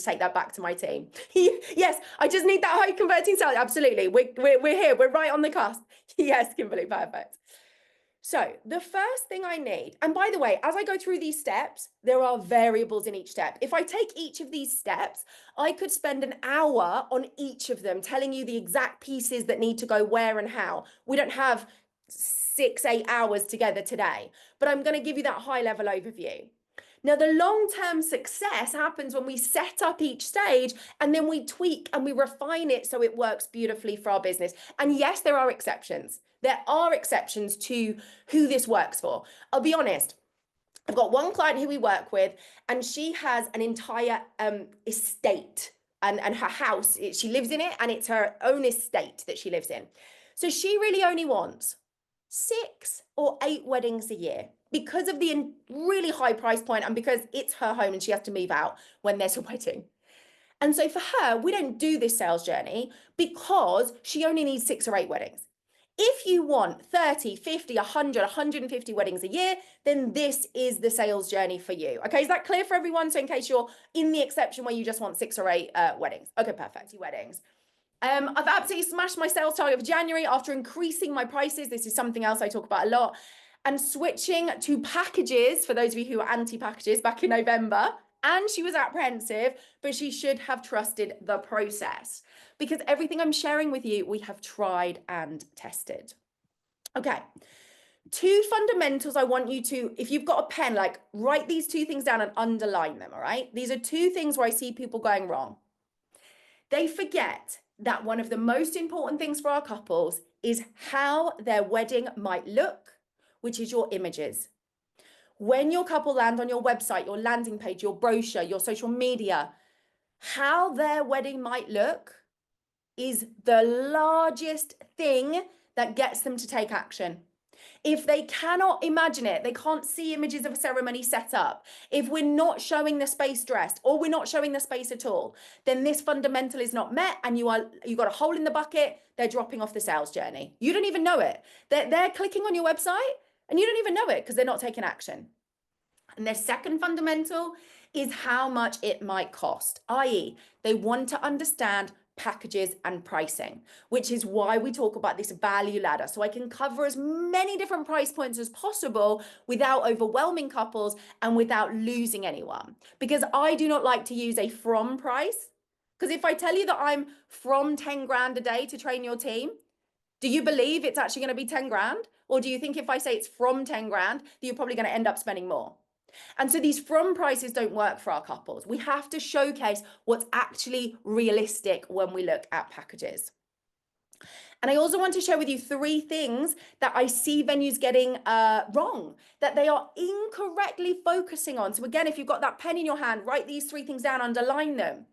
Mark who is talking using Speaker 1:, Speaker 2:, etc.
Speaker 1: take that back to my team. Yes, I just need that high converting sale. Absolutely. We're here. We're right on the cusp. Yes, Kimberly, perfect. So the first thing I need, and by the way, as I go through these steps, there are variables in each step. If I take each of these steps, I could spend an hour on each of them, telling you the exact pieces that need to go where and how. We don't have 6-8 hours together today, but I'm going to give you that high level overview. Now, the long-term success happens when we set up each stage and then we tweak and we refine it so it works beautifully for our business. And yes, there are exceptions. There are exceptions to who this works for. I'll be honest. I've got one client who we work with, and she has an entire estate and her house. She lives in it, and it's her own estate that she lives in. So she really only wants 6 or 8 weddings a year because of the really high price point and because it's her home and she has to move out when there's a wedding. And so for her, we don't do this sales journey because she only needs 6 or 8 weddings. If you want 30, 50, 100, 150 weddings a year, then this is the sales journey for you. Okay, is that clear for everyone? So in case you're in the exception where you just want 6 or 8 weddings. Okay, perfect. Weddings. I've absolutely smashed my sales target for January after increasing my prices. This is something else I talk about a lot. And switching to packages, for those of you who are anti-packages, back in November. And she was apprehensive, but she should have trusted the process because everything I'm sharing with you, we have tried and tested. Okay. 2 fundamentals I want you to, if you've got a pen, like write these 2 things down and underline them, all right? These are 2 things where I see people going wrong. They forget that one of the most important things for our couples is how their wedding might look, which is your images. When your couple land on your website, your landing page, your brochure, your social media, how their wedding might look is the largest thing that gets them to take action. If they cannot imagine it, they can't see images of a ceremony set up. If we're not showing the space dressed or we're not showing the space at all, then this fundamental is not met and you got a hole in the bucket. They're dropping off the sales journey. You don't even know it. They're clicking on your website and you don't even know it because they're not taking action. And their second fundamental is how much it might cost, i.e., they want to understand packages and pricing, which is why we talk about this value ladder. So I can cover as many different price points as possible without overwhelming couples and without losing anyone. Because I do not like to use a from price. Because if I tell you that I'm from 10 grand a day to train your team, do you believe it's actually going to be 10 grand? Or do you think if I say it's from 10 grand, that you're probably going to end up spending more? And so these from prices don't work for our couples. We have to showcase what's actually realistic when we look at packages. And I also want to share with you 3 things that I see venues getting wrong, that they are incorrectly focusing on. So again, if you've got that pen in your hand, write these 3 things down, underline them.